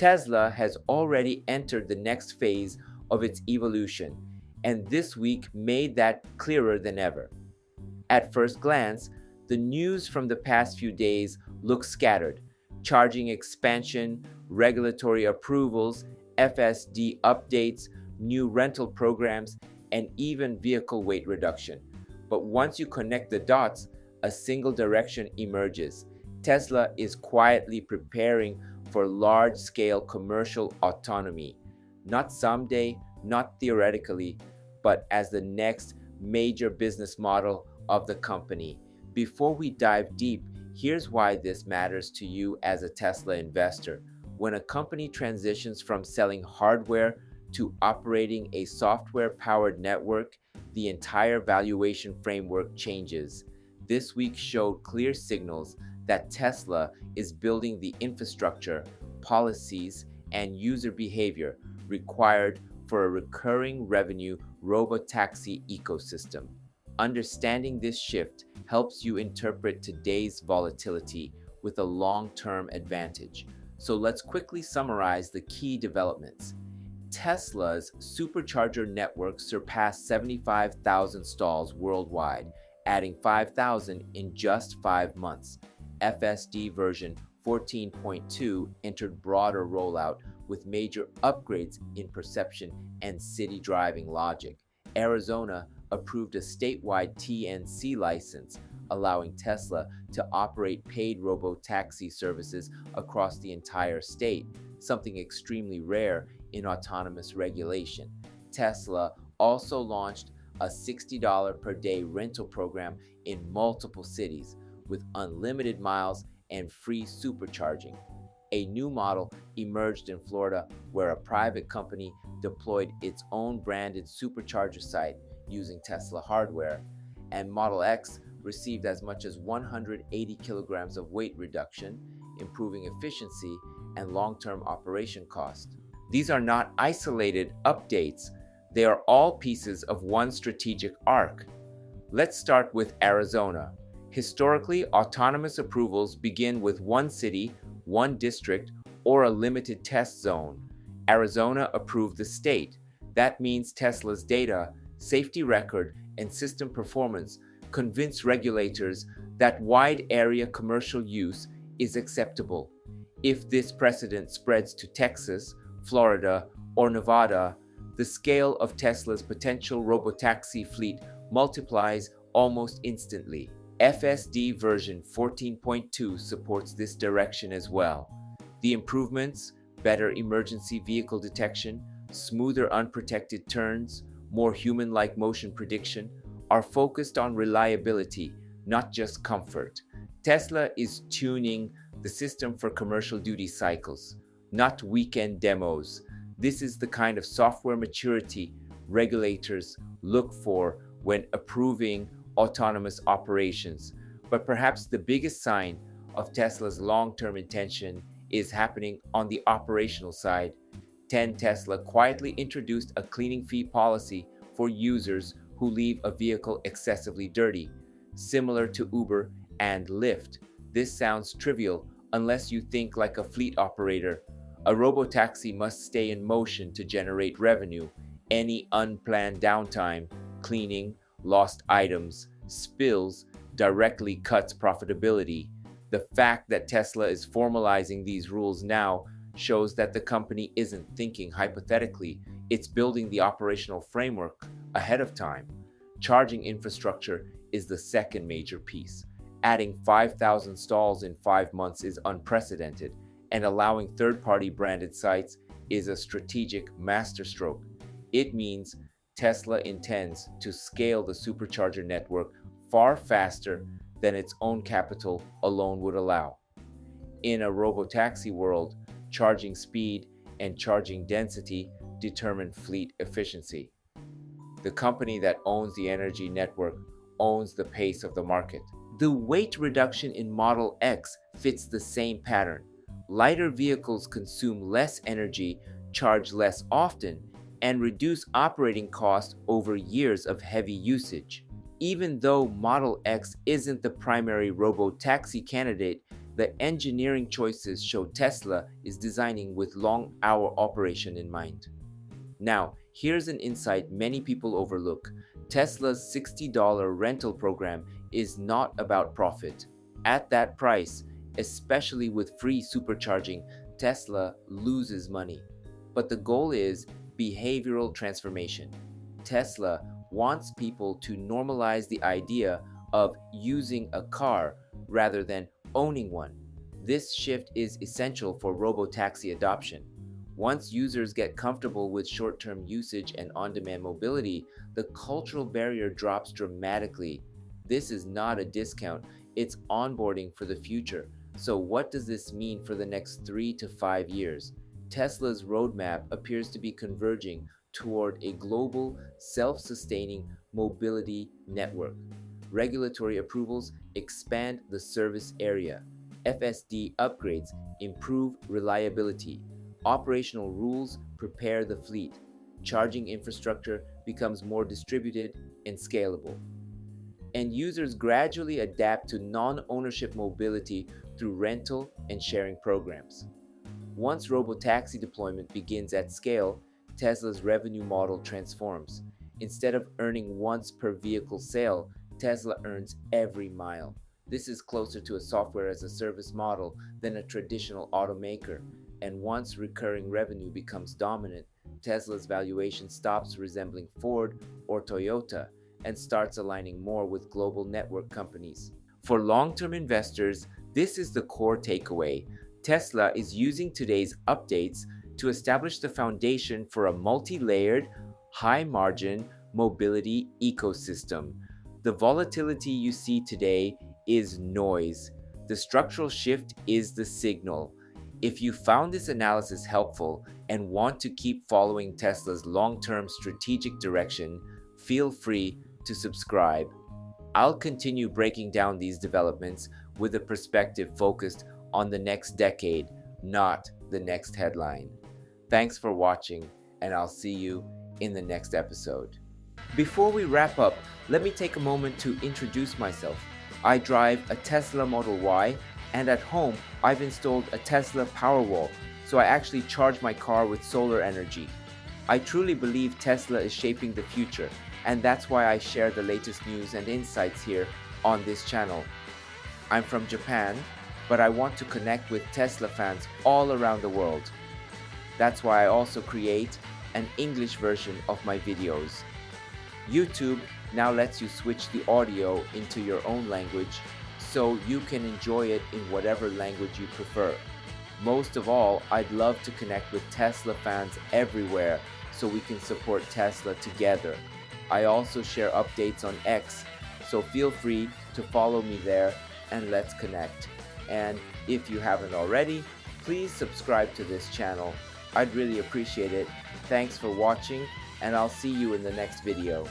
Tesla has already entered the next phase of its evolution, and this week made that clearer than ever. At first glance, the news from the past few days looks scattered. Charging expansion, regulatory approvals, FSD updates, new rental programs, and even vehicle weight reduction. But once you connect the dots, a single direction emerges. Tesla is quietly preparing for large-scale commercial autonomy, not someday, not theoretically, but as the next major business model of the company. Before we dive deep, here's why this matters to you as a Tesla investor. When a company transitions from selling hardware to operating a software-powered network, the entire valuation framework changes. This week showed clear signals that Tesla is building the infrastructure, policies, and user behavior required for a recurring revenue robotaxi ecosystem. Understanding this shift helps you interpret today's volatility with a long-term advantage. So let's quickly summarize the key developments. Tesla's supercharger network surpassed 75,000 stalls worldwide, adding 5,000 in just 5 months. FSD version 14.2 entered broader rollout with major upgrades in perception and city driving logic. Arizona approved a statewide TNC license, allowing Tesla to operate paid robotaxi services across the entire state, something extremely rare in autonomous regulation. Tesla also launched a $60 per day rental program in multiple cities with unlimited miles and free supercharging. A new model emerged in Florida where a private company deployed its own branded supercharger site using Tesla hardware, and Model X received as much as 180 kilograms of weight reduction, improving efficiency and long-term operation cost. These are not isolated updates, they are all pieces of one strategic arc. Let's start with Arizona. Historically, autonomous approvals begin with one city, one district, or a limited test zone. Arizona approved the state. That means Tesla's data, safety record, and system performance convince regulators that wide area commercial use is acceptable. If this precedent spreads to Texas, Florida, or Nevada, the scale of Tesla's potential robotaxi fleet multiplies almost instantly. FSD version 14.2 supports this direction as well. The improvements, better emergency vehicle detection, smoother unprotected turns, more human-like motion prediction, are focused on reliability, not just comfort. Tesla is tuning the system for commercial duty cycles, not weekend demos. This is the kind of software maturity regulators look for when approving autonomous operations. But perhaps the biggest sign of Tesla's long-term intention is happening on the operational side. Tesla quietly introduced a cleaning fee policy for users who leave a vehicle excessively dirty, similar to Uber and Lyft. This sounds trivial unless you think like a fleet operator. A robotaxi must stay in motion to generate revenue. Any unplanned downtime, cleaning, lost items, spills directly cuts profitability. The fact that Tesla is formalizing these rules now shows that the company isn't thinking hypothetically, it's building the operational framework ahead of time. Charging infrastructure is the second major piece. Adding 5,000 stalls in 5 months is unprecedented, and allowing third-party branded sites is a strategic masterstroke. It means Tesla intends to scale the supercharger network far faster than its own capital alone would allow. In a robotaxi world, charging speed and charging density determine fleet efficiency. The company that owns the energy network owns the pace of the market. The weight reduction in Model X fits the same pattern. Lighter vehicles consume less energy, charge less often, and reduce operating costs over years of heavy usage. Even though Model X isn't the primary robotaxi candidate, The engineering choices show Tesla is designing with long-hour operation in mind. Now, here's an insight many people overlook. Tesla's $60 rental program is not about profit. At that price, especially with free supercharging, Tesla loses money. But the goal is behavioral transformation. Tesla wants people to normalize the idea of using a car rather than owning one. This shift is essential for robotaxi adoption. Once users get comfortable with short-term usage and on-demand mobility, the cultural barrier drops dramatically. This is not a discount, it's onboarding for the future. So what does this mean for the next 3 to 5 years? Tesla's roadmap appears to be converging toward a global, self-sustaining mobility network. Regulatory approvals expand the service area. FSD upgrades improve reliability. Operational rules prepare the fleet. Charging infrastructure becomes more distributed and scalable. And users gradually adapt to non-ownership mobility through rental and sharing programs. Once robotaxi deployment begins at scale, Tesla's revenue model transforms. Instead of earning once per vehicle sale, Tesla earns every mile. This is closer to a software as a service model than a traditional automaker. And once recurring revenue becomes dominant, Tesla's valuation stops resembling Ford or Toyota and starts aligning more with global network companies. For long-term investors, this is the core takeaway. Tesla is using today's updates to establish the foundation for a multi-layered, high-margin mobility ecosystem. The volatility you see today is noise. The structural shift is the signal. If you found this analysis helpful and want to keep following Tesla's long-term strategic direction, feel free to subscribe. I'll continue breaking down these developments with a perspective focused on the next decade, not the next headline. Thanks for watching, and I'll see you in the next episode. Before we wrap up, let me take a moment to introduce myself. I drive a Tesla Model Y, and at home, I've installed a Tesla Powerwall, so I actually charge my car with solar energy. I truly believe Tesla is shaping the future, and that's why I share the latest news and insights here on this channel. I'm from Japan, but I want to connect with Tesla fans all around the world. That's why I also create an English version of my videos. YouTube now lets you switch the audio into your own language, so you can enjoy it in whatever language you prefer. Most of all, I'd love to connect with Tesla fans everywhere so we can support Tesla together. I also share updates on X, so feel free to follow me there and let's connect. And if you haven't already, please subscribe to this channel. I'd really appreciate it. Thanks for watching, and I'll see you in the next video.